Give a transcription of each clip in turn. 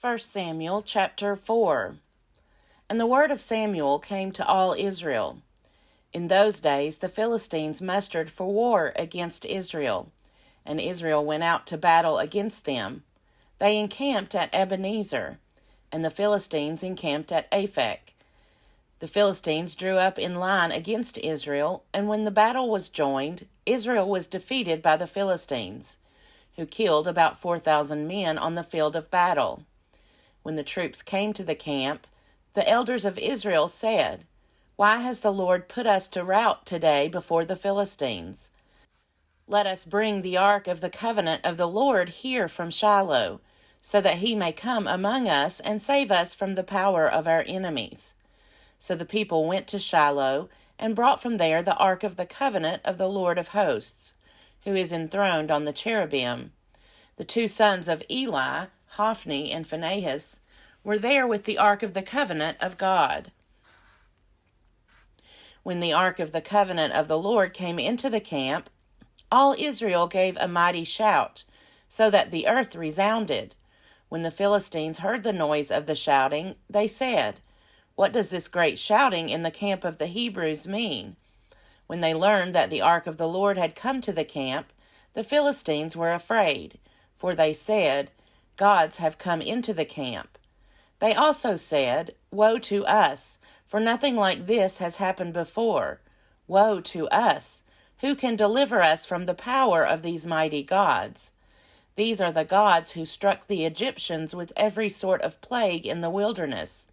1 Samuel chapter 4. And the word of Samuel came to all Israel. In those days the Philistines mustered for war against Israel, and Israel went out to battle against them. They encamped at Ebenezer, and the Philistines encamped at Aphek. The Philistines drew up in line against Israel, and when the battle was joined, Israel was defeated by the Philistines, who killed about 4,000 men on the field of battle. When the troops came to the camp, the elders of Israel said, "Why has the Lord put us to rout today before the Philistines? Let us bring the ark of the covenant of the Lord here from Shiloh, so that he may come among us and save us from the power of our enemies." So the people went to Shiloh and brought from there the ark of the covenant of the Lord of hosts, who is enthroned on the cherubim. The two sons of Eli, Hophni and Phinehas, were there with the ark of the covenant of God. When the ark of the covenant of the Lord came into the camp, all Israel gave a mighty shout, so that the earth resounded. When the Philistines heard the noise of the shouting, they said, "What does this great shouting in the camp of the Hebrews mean?" When they learned that the ark of the Lord had come to the camp, the Philistines were afraid, for they said, "Gods have come into the camp." They also said, "Woe to us, for nothing like this has happened before. Woe to us! Who can deliver us from the power of these mighty gods? These are the gods who struck the Egyptians with every sort of plague in the wilderness.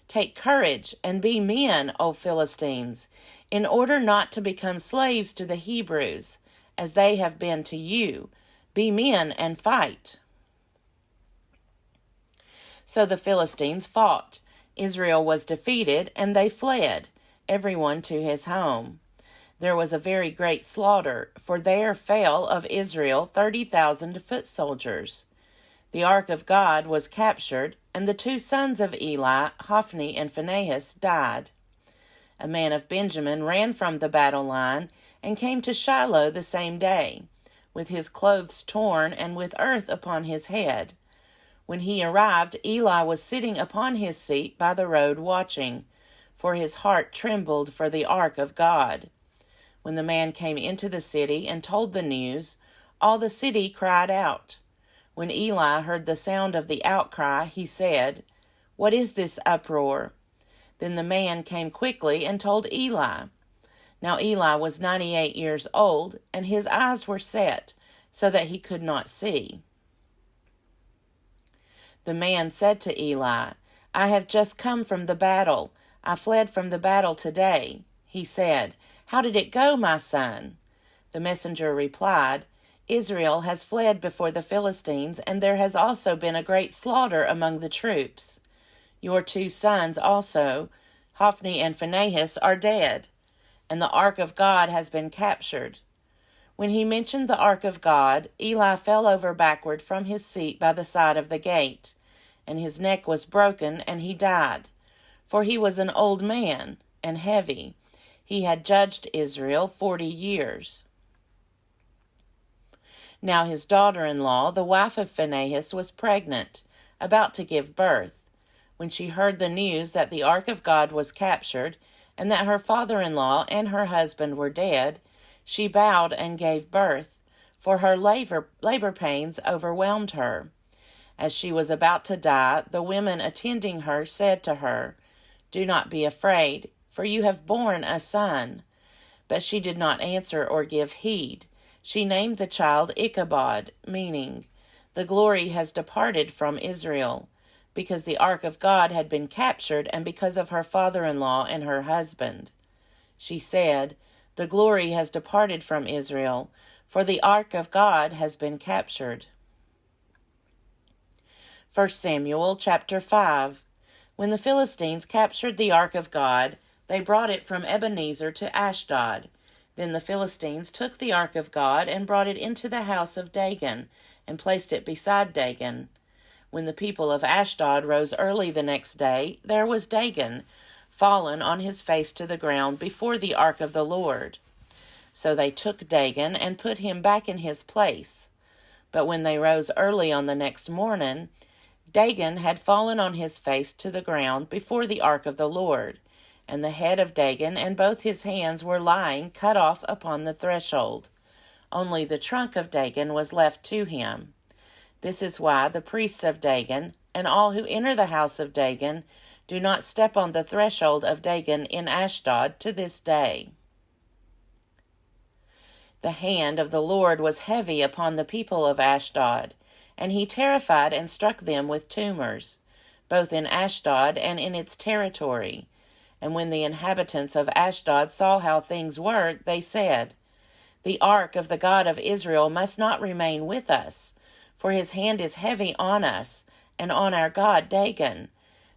Take courage and be men, O Philistines, in order not to become slaves to the Hebrews, as they have been to you. Be men and fight." So the Philistines fought. Israel was defeated, and they fled, everyone to his home. There was a very great slaughter, for there fell of Israel 30,000 foot soldiers. The ark of God was captured, and the two sons of Eli, Hophni and Phinehas, died. A man of Benjamin ran from the battle line and came to Shiloh the same day, with his clothes torn and with earth upon his head. When he arrived, Eli was sitting upon his seat by the road watching, for his heart trembled for the ark of God. When the man came into the city and told the news, all the city cried out. When Eli heard the sound of the outcry, he said, "What is this uproar?" Then the man came quickly and told Eli. Now Eli was 98 years old, and his eyes were set, so that he could not see. The man said to Eli, "I have just come from the battle. I fled from the battle today." He said, "How did it go, my son?" The messenger replied, "Israel has fled before the Philistines, and there has also been a great slaughter among the troops. Your two sons also, Hophni and Phinehas, are dead, and the ark of God has been captured." When he mentioned the ark of God, Eli fell over backward from his seat by the side of the gate, and his neck was broken, and he died. For he was an old man and heavy. He had judged Israel 40 years. Now his daughter-in-law, the wife of Phinehas, was pregnant, about to give birth. When she heard the news that the ark of God was captured, and that her father-in-law and her husband were dead, she bowed and gave birth, for her labor pains overwhelmed her. As she was about to die, the women attending her said to her, "Do not be afraid, for you have borne a son." But she did not answer or give heed. She named the child Ichabod, meaning, "The glory has departed from Israel," because the ark of God had been captured and because of her father-in-law and her husband. She said, "The glory has departed from Israel, for the ark of God has been captured." 1 Samuel chapter 5. When the Philistines captured the ark of God, they brought it from Ebenezer to Ashdod. Then the Philistines took the ark of God and brought it into the house of Dagon, and placed it beside Dagon. When the people of Ashdod rose early the next day, there was Dagon, fallen on his face to the ground before the ark of the Lord. So they took Dagon and put him back in his place. But when they rose early on the next morning, Dagon had fallen on his face to the ground before the ark of the Lord, and the head of Dagon and both his hands were lying cut off upon the threshold. Only the trunk of Dagon was left to him. This is why the priests of Dagon and all who enter the house of Dagon do not step on the threshold of Dagon in Ashdod to this day. The hand of the Lord was heavy upon the people of Ashdod, and he terrified and struck them with tumors, both in Ashdod and in its territory. And when the inhabitants of Ashdod saw how things were, they said, "The ark of the God of Israel must not remain with us, for his hand is heavy on us, and on our god Dagon."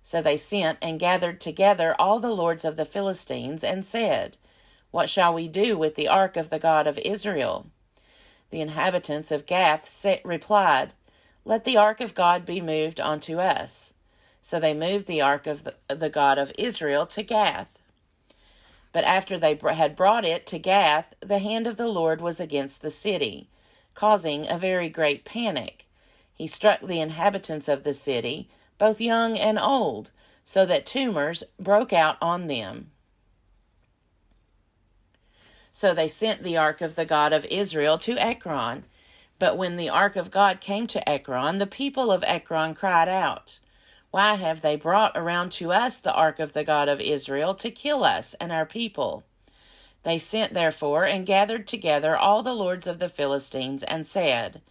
So they sent and gathered together all the lords of the Philistines, and said, "What shall we do with the ark of the God of Israel?" The inhabitants of Gath replied, "Let the ark of God be moved unto us." So they moved the ark of the God of Israel to Gath. But after they had brought it to Gath, the hand of the Lord was against the city, causing a very great panic. He struck the inhabitants of the city, both young and old, so that tumors broke out on them. So they sent the ark of the God of Israel to Ekron. But when the ark of God came to Ekron, the people of Ekron cried out, "Why have they brought around to us the ark of the God of Israel to kill us and our people?" They sent therefore and gathered together all the lords of the Philistines and said,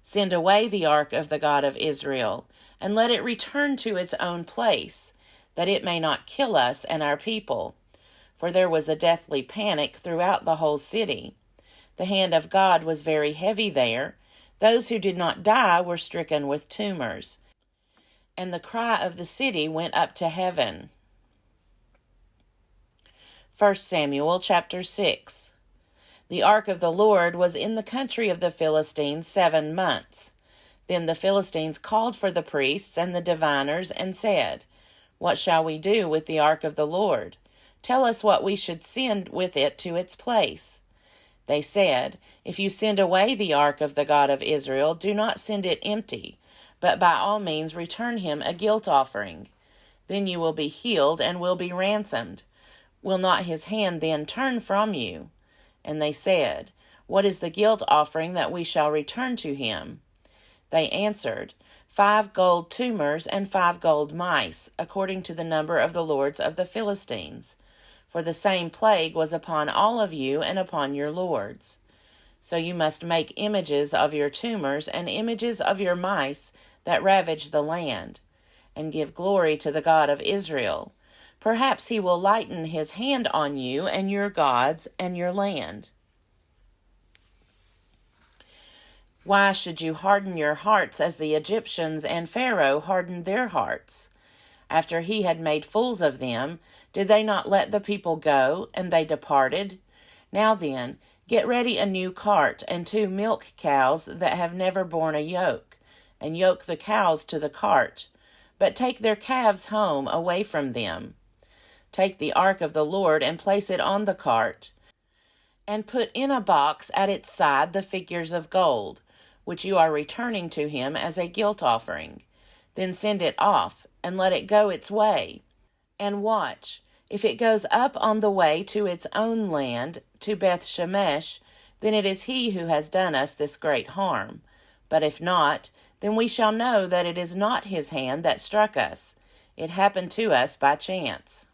"Send away the ark of the God of Israel, and let it return to its own place, that it may not kill us and our people." For there was a deathly panic throughout the whole city. The hand of God was very heavy there. Those who did not die were stricken with tumors. And the cry of the city went up to heaven. 1 Samuel chapter 6. The ark of the Lord was in the country of the Philistines 7 months. Then the Philistines called for the priests and the diviners and said, "What shall we do with the ark of the Lord? Tell us what we should send with it to its place." They said, "If you send away the ark of the God of Israel, do not send it empty, but by all means return him a guilt offering. Then you will be healed and will be ransomed. Will not his hand then turn from you?" And they said, "What is the guilt offering that we shall return to him?" They answered, 5 gold tumors and 5 gold mice, according to the number of the lords of the Philistines. For the same plague was upon all of you and upon your lords. So you must make images of your tumors and images of your mice that ravage the land, and give glory to the God of Israel. Perhaps he will lighten his hand on you and your gods and your land. Why should you harden your hearts as the Egyptians and Pharaoh hardened their hearts? After he had made fools of them, did they not let the people go, and they departed? Now then, get ready a new cart and 2 milk cows that have never borne a yoke, and yoke the cows to the cart, but take their calves home away from them. Take the ark of the Lord and place it on the cart, and put in a box at its side the figures of gold, which you are returning to him as a guilt offering. Then send it off, and let it go its way. And watch, if it goes up on the way to its own land, to Beth Shemesh, then it is he who has done us this great harm. But if not, then we shall know that it is not his hand that struck us. It happened to us by chance."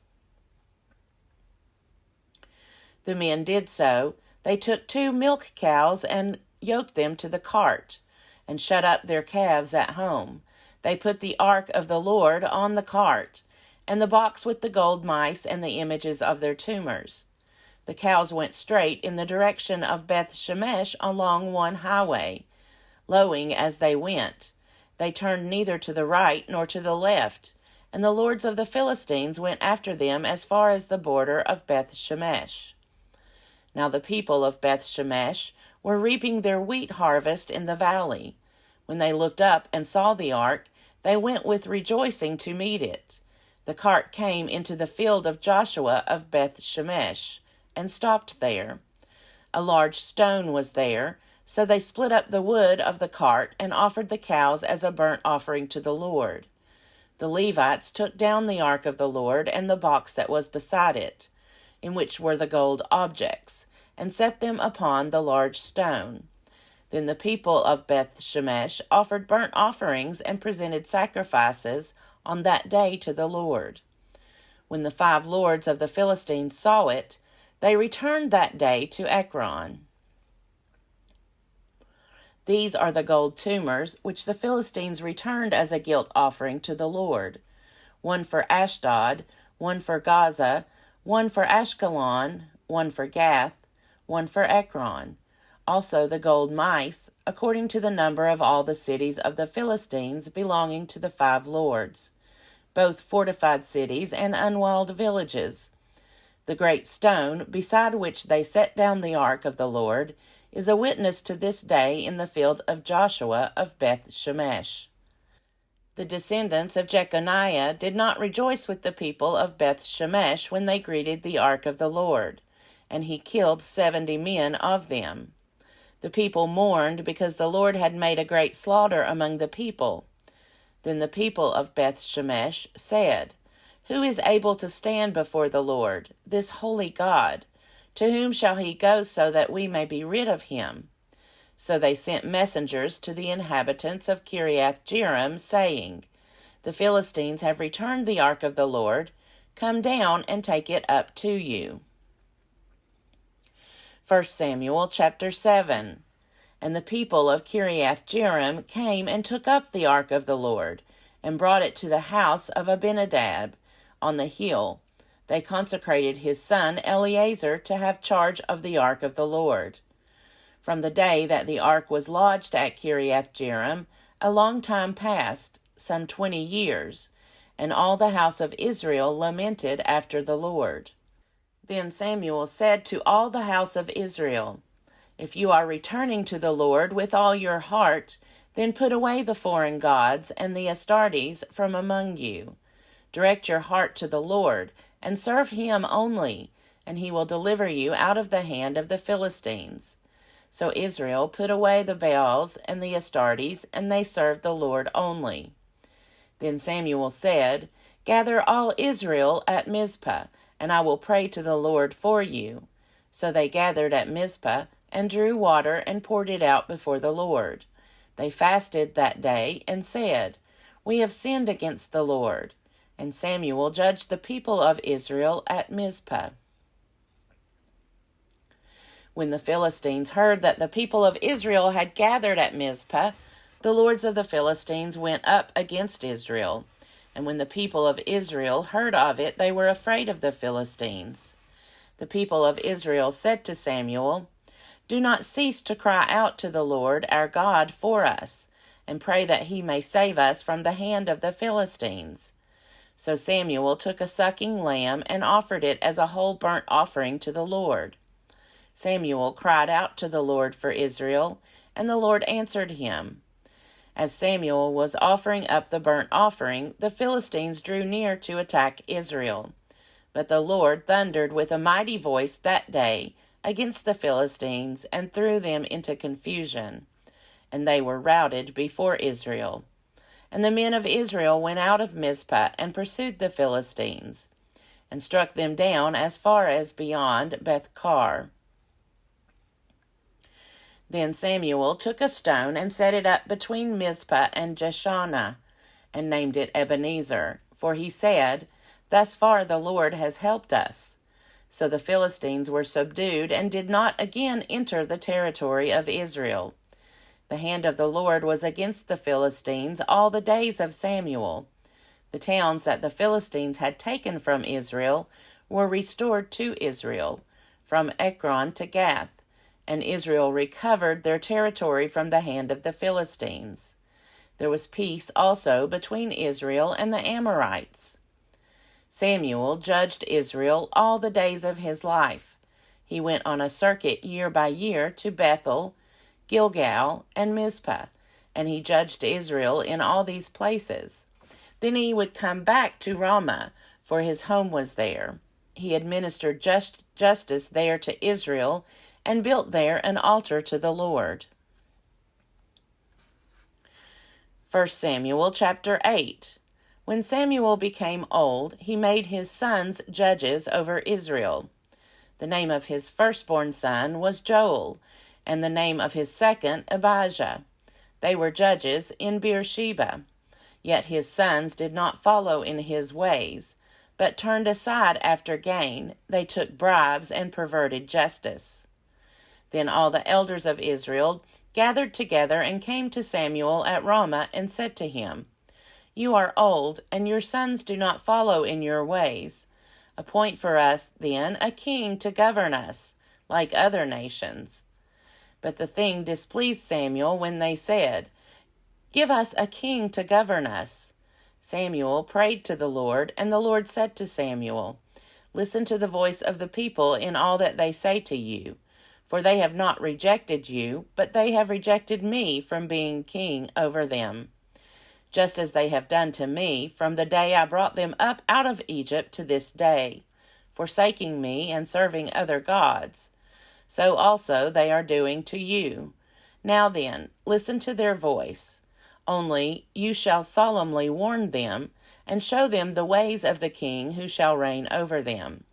The men did so. They took 2 milk cows and yoked them to the cart, and shut up their calves at home. They put the ark of the Lord on the cart, and the box with the gold mice and the images of their tumors. The cows went straight in the direction of Beth Shemesh along one highway, lowing as they went. They turned neither to the right nor to the left, and the lords of the Philistines went after them as far as the border of Beth Shemesh. Now the people of Beth Shemesh were reaping their wheat harvest in the valley. When they looked up and saw the ark, they went with rejoicing to meet it. The cart came into the field of Joshua of Beth Shemesh, and stopped there. A large stone was there, So they split up the wood of the cart and offered the cows as a burnt offering to the Lord. The Levites took down the ark of the Lord and the box that was beside it, in which were the gold objects, and set them upon the large stone. Then the people of Beth-Shemesh offered burnt offerings and presented sacrifices on that day to the Lord. When the 5 lords of the Philistines saw it, they returned that day to Ekron. These are the gold tumors which the Philistines returned as a guilt offering to the Lord: 1 for Ashdod, 1 for Gaza, 1 for Ashkelon, 1 for Gath, 1 for Ekron. Also the gold mice, according to the number of all the cities of the Philistines belonging to the 5 lords, both fortified cities and unwalled villages. The great stone, beside which they set down the ark of the Lord, is a witness to this day in the field of Joshua of Beth-Shemesh. The descendants of Jeconiah did not rejoice with the people of Beth-Shemesh when they greeted the ark of the Lord, and he killed 70 men of them. The people mourned because the Lord had made a great slaughter among the people. Then the people of Beth-Shemesh said, "Who is able to stand before the Lord, this holy God? To whom shall he go so that we may be rid of him?" So they sent messengers to the inhabitants of Kiriath-Jearim, saying, "The Philistines have returned the ark of the Lord. Come down and take it up to you." 1 Samuel chapter 7. And the people of Kiriath-Jearim came and took up the ark of the Lord, and brought it to the house of Abinadab on the hill. They consecrated his son Eleazar to have charge of the ark of the Lord. From the day that the ark was lodged at Kiriath-Jearim, a long time passed, some 20 years, and all the house of Israel lamented after the Lord. Then Samuel said to all the house of Israel, "If you are returning to the Lord with all your heart, then put away the foreign gods and the Astartes from among you. Direct your heart to the Lord, and serve him only, and he will deliver you out of the hand of the Philistines." So Israel put away the Baals and the Astartes, and they served the Lord only. Then Samuel said, "Gather all Israel at Mizpah, and I will pray to the Lord for you." So they gathered at Mizpah, and drew water and poured it out before the Lord. They fasted that day, and said, "We have sinned against the Lord." And Samuel judged the people of Israel at Mizpah. When the Philistines heard that the people of Israel had gathered at Mizpah, the lords of the Philistines went up against Israel. And when the people of Israel heard of it, they were afraid of the Philistines. The people of Israel said to Samuel, "Do not cease to cry out to the Lord our God for us, and pray that he may save us from the hand of the Philistines." So Samuel took a sucking lamb and offered it as a whole burnt offering to the Lord. Samuel cried out to the Lord for Israel, and the Lord answered him. As Samuel was offering up the burnt offering, the Philistines drew near to attack Israel. But the Lord thundered with a mighty voice that day against the Philistines and threw them into confusion, and they were routed before Israel. And the men of Israel went out of Mizpah and pursued the Philistines, and struck them down as far as beyond Beth-kar. Then Samuel took a stone and set it up between Mizpah and Jeshanah, and named it Ebenezer, for he said, "Thus far the Lord has helped us." So the Philistines were subdued and did not again enter the territory of Israel. The hand of the Lord was against the Philistines all the days of Samuel. The towns that the Philistines had taken from Israel were restored to Israel, from Ekron to Gath, and Israel recovered their territory from the hand of the Philistines. There was peace also between Israel and the Amorites. Samuel judged Israel all the days of his life. He went on a circuit year by year to Bethel, Gilgal, and Mizpah, and he judged Israel in all these places. Then he would come back to Ramah, for his home was there. He administered justice there to Israel, and built there an altar to the Lord. 1 Samuel chapter 8. When Samuel became old, he made his sons judges over Israel. The name of his firstborn son was Joel, and the name of his second Abijah. They were judges in Beersheba. Yet his sons did not follow in his ways, but turned aside after gain. They took bribes and perverted justice. Then all the elders of Israel gathered together and came to Samuel at Ramah and said to him, "You are old, and your sons do not follow in your ways. Appoint for us, then, a king to govern us, like other nations." But the thing displeased Samuel when they said, "Give us a king to govern us." Samuel prayed to the Lord, and the Lord said to Samuel, "Listen to the voice of the people in all that they say to you, for they have not rejected you, but they have rejected me from being king over them, just as they have done to me from the day I brought them up out of Egypt to this day, forsaking me and serving other gods. So also they are doing to you. Now then, listen to their voice. Only you shall solemnly warn them, and show them the ways of the king who shall reign over them."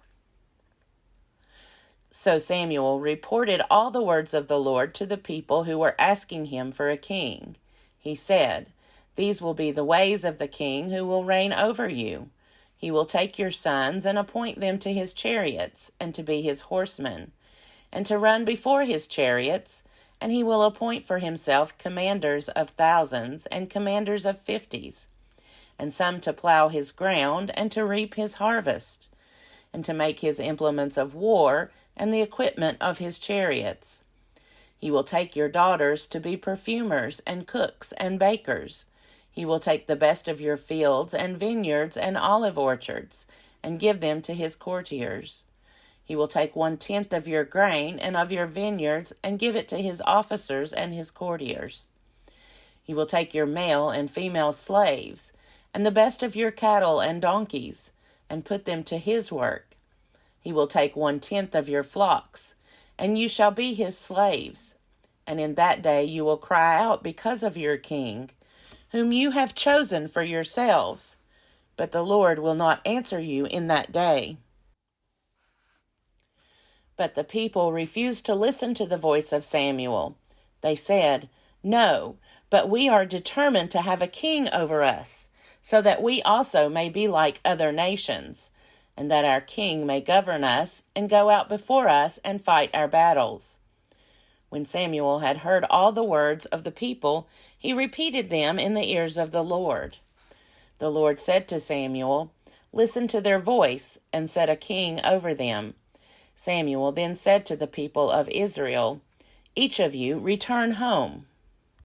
So Samuel reported all the words of the Lord to the people who were asking him for a king. He said, "These will be the ways of the king who will reign over you. He will take your sons and appoint them to his chariots and to be his horsemen, and to run before his chariots, and he will appoint for himself commanders of thousands and commanders of 50s, and some to plow his ground and to reap his harvest, and to make his implements of war and the equipment of his chariots. He will take your daughters to be perfumers and cooks and bakers. He will take the best of your fields and vineyards and olive orchards, and give them to his courtiers. He will take 1/10 of your grain and of your vineyards, and give it to his officers and his courtiers. He will take your male and female slaves, and the best of your cattle and donkeys, and put them to his work. He will take 1/10 of your flocks, and you shall be his slaves. And in that day you will cry out because of your king, whom you have chosen for yourselves. But the Lord will not answer you in that day." But the people refused to listen to the voice of Samuel. They said, "No, but we are determined to have a king over us, so that we also may be like other nations, and that our king may govern us and go out before us and fight our battles." When Samuel had heard all the words of the people, he repeated them in the ears of the Lord. The Lord said to Samuel, "Listen to their voice, and set a king over them." Samuel then said to the people of Israel, "Each of you return home."